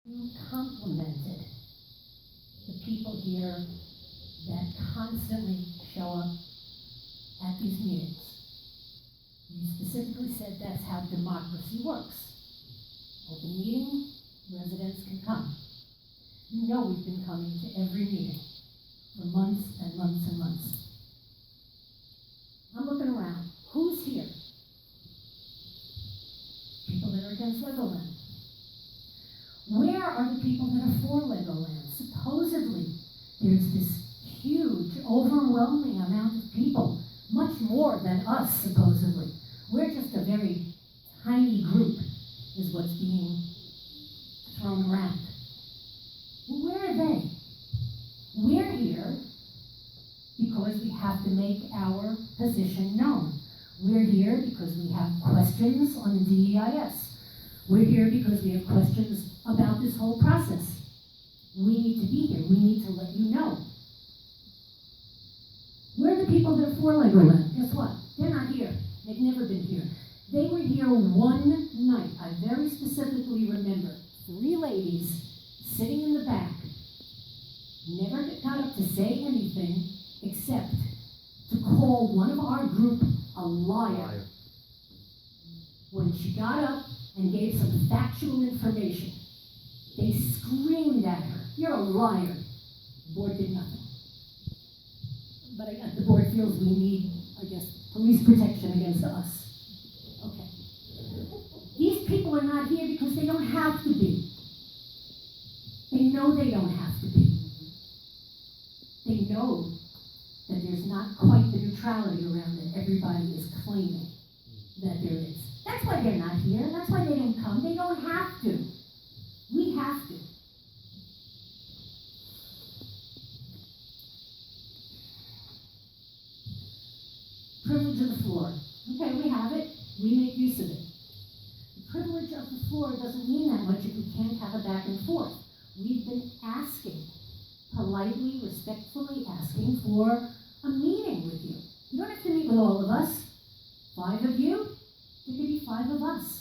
You complimented the people here that constantly show up at these meetings. You specifically said that's how democracy works. Open meeting, residents can come. You know we've been coming to every meeting for months and months and months. I'm looking around. Who's here? People that are against Legoland. Where are the people that are for Legoland? Supposedly, there's this huge, overwhelming amount of people, much more than us, supposedly. We're just a very tiny group, is what's being thrown around. Where are they? We're here because we have to make our position known. We're here because we have questions on the DEIS. We're here because we have questions about this whole process. We need to be here. We need to let you know. Where are the people that are for Legoland? Guess what? They're not here. They've never been here. They were here one night. I very specifically remember 3 ladies sitting in the back, never got up to say anything except to call one of our group a liar. When she got up and gave some factual information, they screamed at her, "You're a liar." The board did nothing. But the board feels we need, I guess, police protection against us. Okay. These people are not here because they don't have to be. They know they don't have to be. They know that there's not quite the neutrality around that everybody is claiming that there is. That's why they're not here. That's why they don't come. They don't have to. We have to. Privilege of the floor. Okay, we have it. We make use of it. The privilege of the floor doesn't mean that much if we can't have a back and forth. We've been asking, politely, respectfully asking for a meeting with you. You don't have to meet with all of us. 5 of you, there could be 5 of us.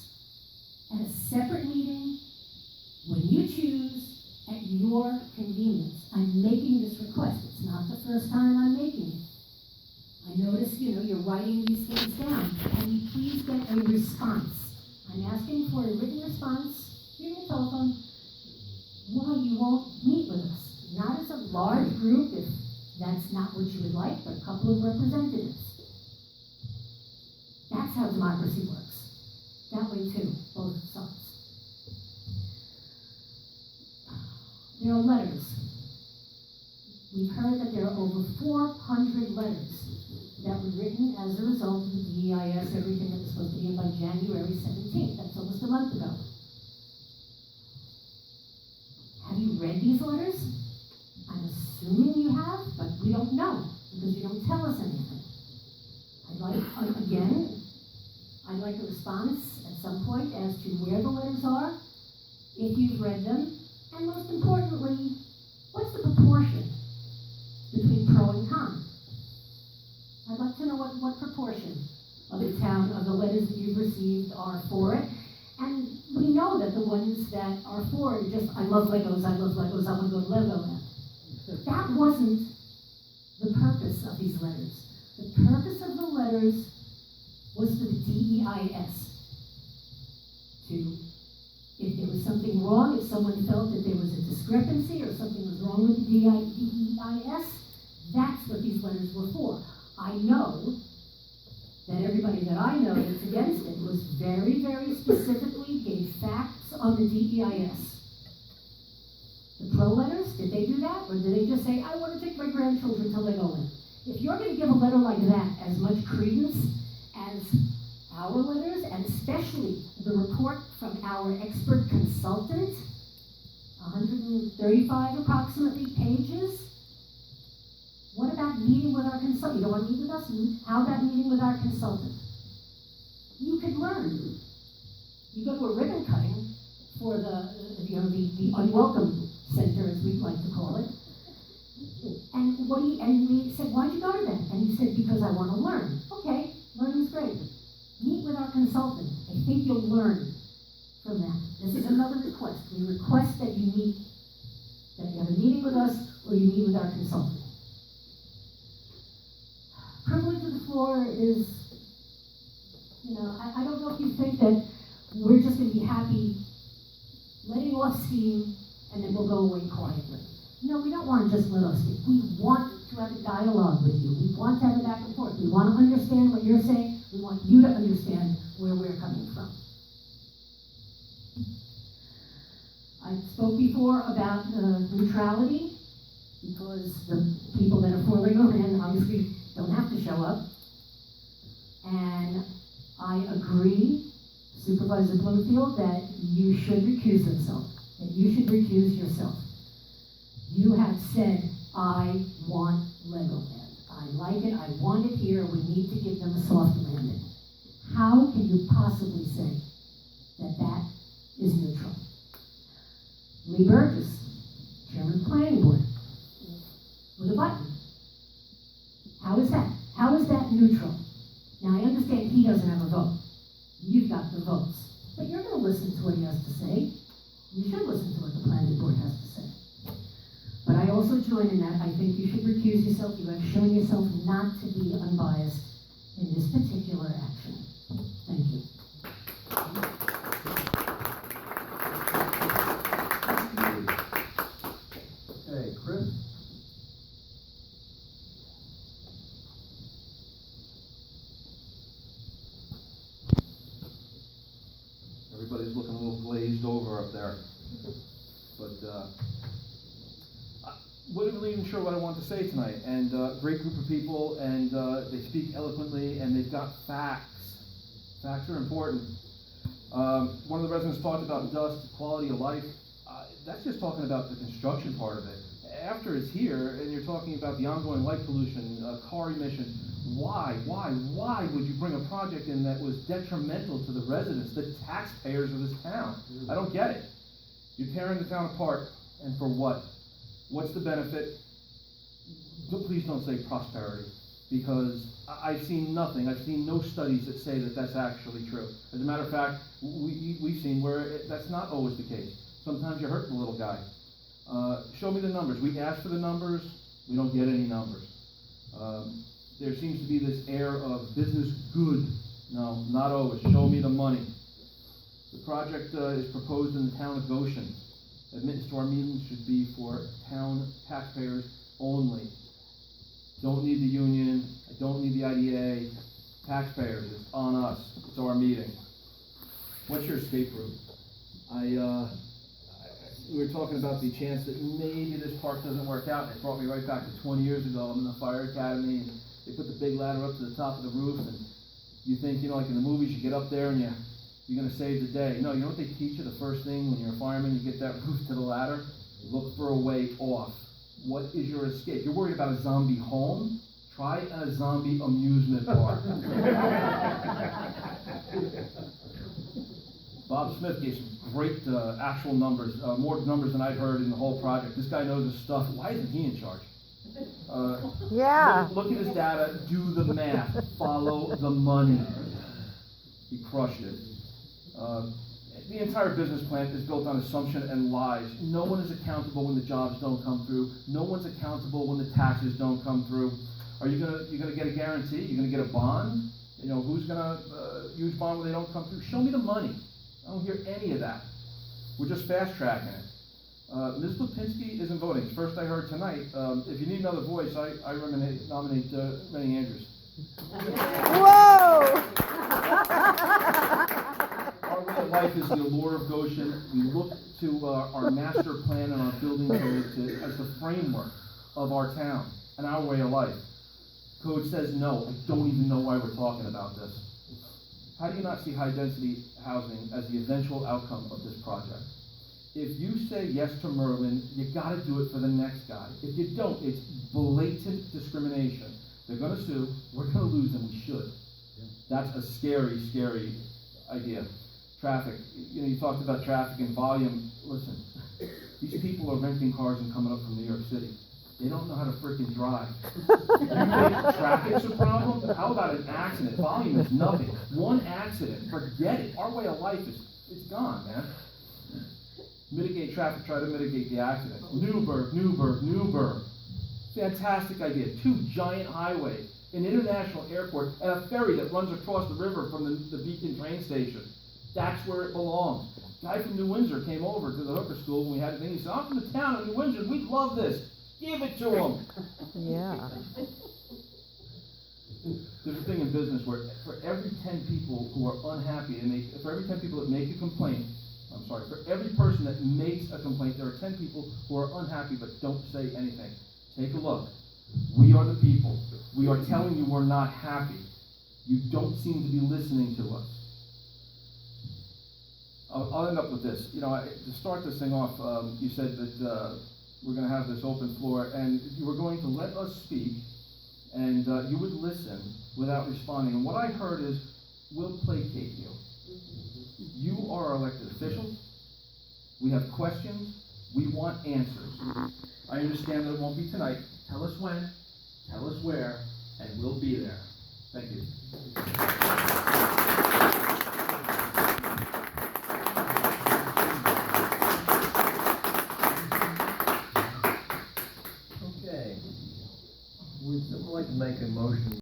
At a separate meeting, when you choose, at your convenience. I'm making this request. It's not the first time I'm making it. I notice, you're writing these things down. Can you please get a response? I'm asking for a written response here on the telephone why you won't meet with us. Not as a large group, if that's not what you would like, but a couple of representatives. That's how democracy works. That way too, both sides. There are letters. We've heard that there are over 400 letters that were written as a result of the DEIS, everything that was supposed to be in by January 17th. That's almost a month ago. Have you read these letters? I'm assuming you have, but we don't know because you don't tell us anything. I'd like a response at some point as to where the letters are, if you've read them, and most importantly, what's the proportion between pro and con? I'd like to know what proportion of the letters that you've received are for it. And we know that the ones that are for it are just, I love Legos, I want to go to Legoland. That wasn't the purpose of these letters. The purpose of the letters was for the DEIS. If there was something wrong, if someone felt that there was a discrepancy or something was wrong with the DEIS, that's what these letters were for. I know that everybody that I know that's against it was very, very specifically gave facts on the DEIS. The pro letters, did they do that? Or did they just say, I want to take my grandchildren to Legoland? If you're going to give a letter like that as much credence as our letters, and especially the report from our expert consultant, 135 approximately pages, what about meeting with our consultant? You don't want to meet with us? How about meeting with our consultant? You could learn. You go to a ribbon cutting for the unwelcome center, as we'd like to call it. And we said, why'd you go to that? And he said, because I want to learn. Okay, learning's great. Meet with our consultant. I think you'll learn from them. This is another request. We request that you meet, that you have a meeting with us or you meet with our consultant. Privilege of the floor is, I don't know if you think that we're just going to be happy letting off steam and then we'll go away quietly. No, we don't want to just let off steam. We want to have a dialogue with you. We want to have a back and forth. We want to understand what you're saying. We want you to understand where we're coming from. I spoke before about neutrality, because the people that are for legal land obviously don't have to show up. And I agree, Supervisor Bloomfield, that you should recuse yourself, that you should recuse yourself. You have said, I want Legoland. I like it, I want it here, we need to give them a soft landing. How can you possibly say that that is neutral? Lee Burgess, Chairman of the Planning Board, with a button. How is that? How is that neutral? Now, I understand he doesn't have a vote. You've got the votes. But you're going to listen to what he has to say. You should listen to what the Planning Board has to say. But I also join in that. I think you should recuse yourself. You have shown yourself not to be unbiased in this particular action. Thank you. Okay, Chris? Everybody's looking a little glazed over up there. But I wasn't really even sure what I wanted to say tonight. And great group of people, and they speak eloquently, and they've got facts. Facts are important. One of the residents talked about dust, quality of life. That's just talking about the construction part of it. After it's here, and you're talking about the ongoing light pollution, car emissions, why would you bring a project in that was detrimental to the residents, the taxpayers of this town? I don't get it. You're tearing the town apart, and for what? What's the benefit? Please don't say prosperity, because I've seen nothing. I've seen no studies that say that that's actually true. As a matter of fact, we've seen where that's not always the case. Sometimes you hurt the little guy. Show me the numbers. We ask for the numbers, we don't get any numbers. There seems to be this air of business good. No, not always. Show me the money. The project is proposed in the town of Goshen. Admittance to our meetings should be for town taxpayers only. Don't need the union, I don't need the IDA. Taxpayers, it's on us. It's our meeting. What's your escape route? We were talking about the chance that maybe this park doesn't work out, and it brought me right back to 20 years ago. I'm in the fire academy, and they put the big ladder up to the top of the roof, and you think, like in the movies, you get up there and you're going to save the day. No, you know what they teach you the first thing when you're a fireman, you get that roof to the ladder? Look for a way off. What is your escape? You're worried about a zombie home? Try a zombie amusement park. Bob Smith gave some great actual numbers, more numbers than I'd heard in the whole project. This guy knows his stuff. Why isn't he in charge? Yeah. Look at his data, do the math, follow the money. He crushed it. The entire business plan is built on assumption and lies. No one is accountable when the jobs don't come through. No one's accountable when the taxes don't come through. Are you gonna get a guarantee? You're gonna get a bond? Who's gonna huge bond when they don't come through? Show me the money. I don't hear any of that. We're just fast tracking it. Ms. Lipinski isn't voting. First I heard tonight. If you need another voice, I nominate Rennie Andrews. Whoa! Our way of life is the allure of Goshen. We look to our master plan and our building code as the framework of our town and our way of life. Code says no. I don't even know why we're talking about this. How do you not see high-density housing as the eventual outcome of this project? If you say yes to Merlin, you gotta do it for the next guy. If you don't, it's blatant discrimination. They're gonna sue, we're gonna lose, and we should. That's a scary, scary idea. Traffic, you talked about traffic and volume. Listen, these people are renting cars and coming up from New York City. They don't know how to freaking drive. You think traffic's a problem? How about an accident? Volume is nothing. One accident, forget it. Our way of life is It's gone, man. Mitigate traffic, try to mitigate the accidents. Newburgh. Fantastic idea. 2 giant highways, an international airport, and a ferry that runs across the river from the Beacon train station. That's where it belongs. Guy from New Windsor came over to the hooker school when we had a thing. He said, I'm from the town of New Windsor. We'd love this. Give it to them. Yeah. There's a thing in business where for every 10 people who are unhappy, for every 10 people that make a complaint, for every person that makes a complaint, there are 10 people who are unhappy but don't say anything. Take a look. We are the people. We are telling you we're not happy. You don't seem to be listening to us. I'll end up with this. To start this thing off, you said that we're going to have this open floor, and you were going to let us speak, and you would listen without responding. And what I heard is, we'll placate you. You are our elected officials. We have questions. We want answers. I understand that it won't be tonight. Tell us when, tell us where, and we'll be there. Thank you. Okay. Would someone like to make a motion